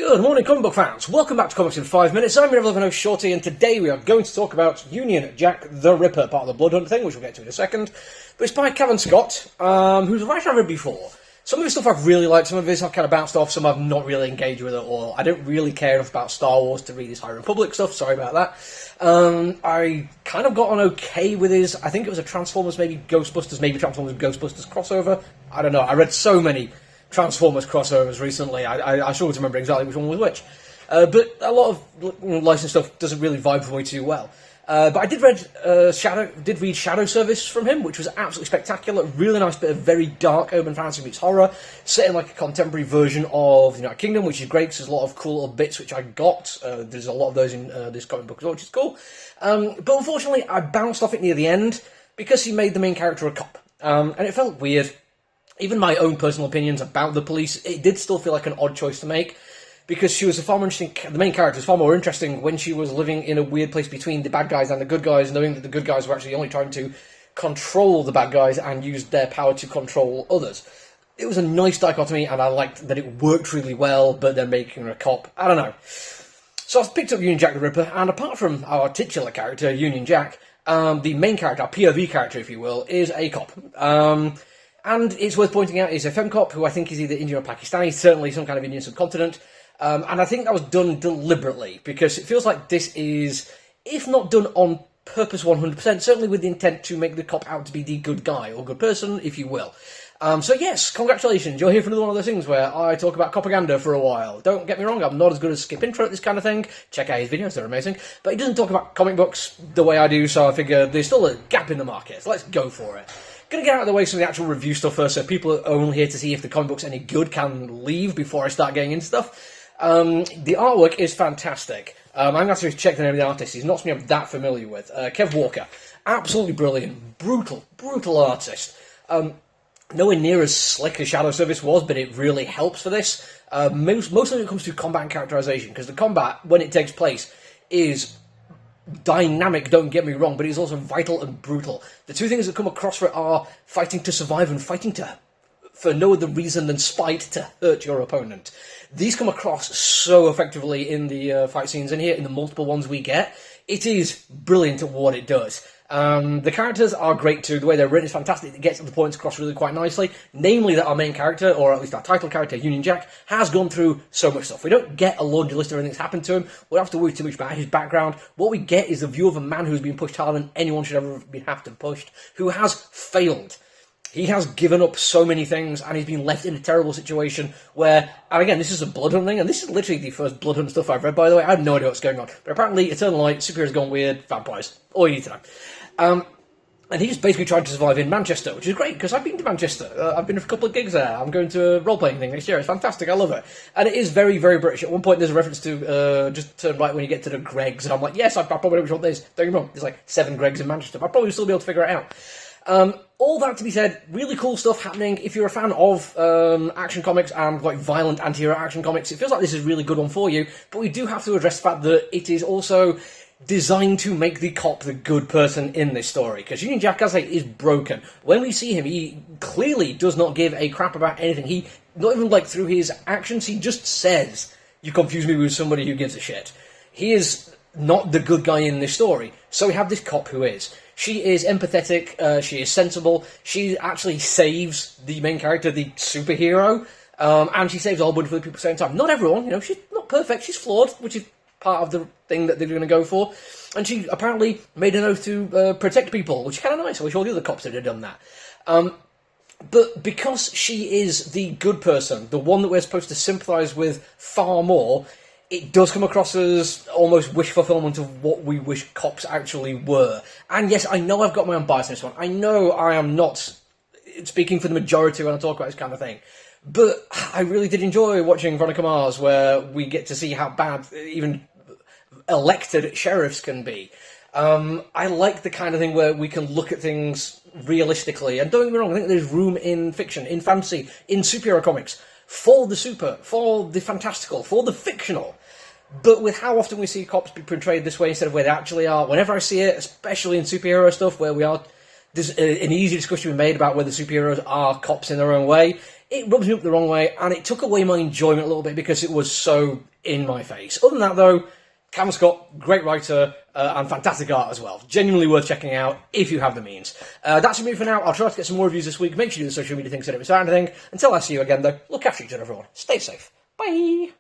Good morning, comic book fans. Welcome back to Comics in 5 Minutes. I'm your ever Shorty, and today we are going to talk about Union Jack the Ripper, part of the Bloodhunt thing, which we'll get to in a second. But it's by Kevin Scott, who's a writer I've read before. Some of his stuff I've really liked, some of his I've kind of bounced off, some I've not really engaged with at all. I don't really care enough about Star Wars to read his High Republic stuff, sorry about that. I kind of got on okay with his, I think it was a Transformers, maybe Transformers Ghostbusters crossover. I don't know, I read so many Transformers crossovers recently, I struggle to remember exactly which one was which. But a lot of licensed stuff doesn't really vibe for me too well. But I did read Shadow Service from him, which was absolutely spectacular. Really nice bit of very dark urban fantasy meets horror, set in like a contemporary version of the United Kingdom, which is great because there's a lot of cool little bits which I got. There's a lot of those in this comic book as well, which is cool. But unfortunately, I bounced off it near the end because he made the main character a cop. And it felt weird. Even my own personal opinions about the police, it did still feel like an odd choice to make, because she was a far more interesting, the main character was far more interesting when she was living in a weird place between the bad guys and the good guys, knowing that the good guys were actually only trying to control the bad guys and use their power to control others. It was a nice dichotomy, and I liked that it worked really well, but then making her a cop, I don't know. So I picked up Union Jack the Ripper, and apart from our titular character, Union Jack, the main character, our POV character, if you will, is a cop. And it's worth pointing out, he's a femme cop who I think is either Indian or Pakistani, certainly some kind of Indian subcontinent. And I think that was done deliberately, because it feels like this is, if not done on purpose 100%, certainly with the intent to make the cop out to be the good guy, or good person, if you will. So yes, congratulations, you're here for another one of those things where I talk about propaganda for a while. Don't get me wrong, I'm not as good as Skip Intro at this kind of thing. Check out his videos, they're amazing. But he doesn't talk about comic books the way I do, so I figure there's still a gap in the market, so let's go for it. Gonna get out of the way some of the actual review stuff first, so people are only here to see if the comic book's any good can leave before I start getting into stuff. The artwork is fantastic. I'm going to have to check the name of the artist. He's not somebody I'm that familiar with. Kev Walker. Absolutely brilliant. Brutal artist. Nowhere near as slick as Shadow Service was, but it really helps for this. Mostly when it comes to combat and characterization, because the combat, when it takes place, is dynamic, don't get me wrong, but it's also vital and brutal. The two things that come across for it are fighting to survive and fighting for no other reason than spite to hurt your opponent. These come across so effectively in the fight scenes in here, in the multiple ones we get. It is brilliant at what it does. The characters are great too. The way they're written is fantastic. It gets the points across really quite nicely. Namely that our main character, or at least our title character, Union Jack, has gone through so much stuff. We don't get a laundry list of everything that's happened to him. We don't have to worry too much about his background. What we get is the view of a man who's been pushed harder than anyone should ever have to be pushed, who has failed. He has given up so many things, and he's been left in a terrible situation where, and again, this is a Bloodhunt thing, and this is literally the first Bloodhunt stuff I've read, by the way. I have no idea what's going on. But apparently, Eternal Light, superheroes gone weird, vampires. All you need to know. And he's basically trying to survive in Manchester, which is great, because I've been to Manchester. I've been to a couple of gigs there. I'm going to a role-playing thing next year. It's fantastic. I love it. And it is very, very British. At one point, there's a reference to just turn right when you get to the Greggs, and I'm like, yes, I probably know which one it is. Don't get me wrong. There's like 7 Greggs in Manchester. I'll probably still be able to figure it out. All that to be said, really cool stuff happening. If you're a fan of action comics and like violent anti-hero action comics, it feels like this is a really good one for you. But we do have to address the fact that it is also designed to make the cop the good person in this story. Because Union Jack, as I say, is broken. When we see him, he clearly does not give a crap about anything. He, not even like through his actions, he just says, "You confuse me with somebody who gives a shit." He is not the good guy in this story. So we have this cop who is. She is empathetic, she is sensible, she actually saves the main character, the superhero, and she saves a whole bunch of other people at the same time. Not everyone, she's not perfect, she's flawed, which is part of the thing that they're going to go for. And she apparently made an oath to protect people, which is kind of nice. I wish all the other cops had done that. But because she is the good person, the one that we're supposed to sympathise with far more, it does come across as almost wish fulfillment of what we wish cops actually were. And yes, I know I've got my own bias in this one. I know I am not speaking for the majority when I talk about this kind of thing. But I really did enjoy watching Veronica Mars, where we get to see how bad even elected sheriffs can be. I like the kind of thing where we can look at things realistically. And don't get me wrong, I think there's room in fiction, in fantasy, in superhero comics, for the super, for the fantastical, for the fictional. But with how often we see cops be portrayed this way instead of where they actually are, whenever I see it, especially in superhero stuff, where we are, there's an easy discussion to be made about whether superheroes are cops in their own way. it rubs me up the wrong way, and it took away my enjoyment a little bit because it was so in my face. Other than that, though, Cavan Scott, great writer, and fantastic art as well. Genuinely worth checking out if you have the means. That's it for now. I'll try to get some more reviews this week. Make sure you do the social media things so don't miss out anything. Until I see you again, though, look after each other, everyone. Stay safe. Bye!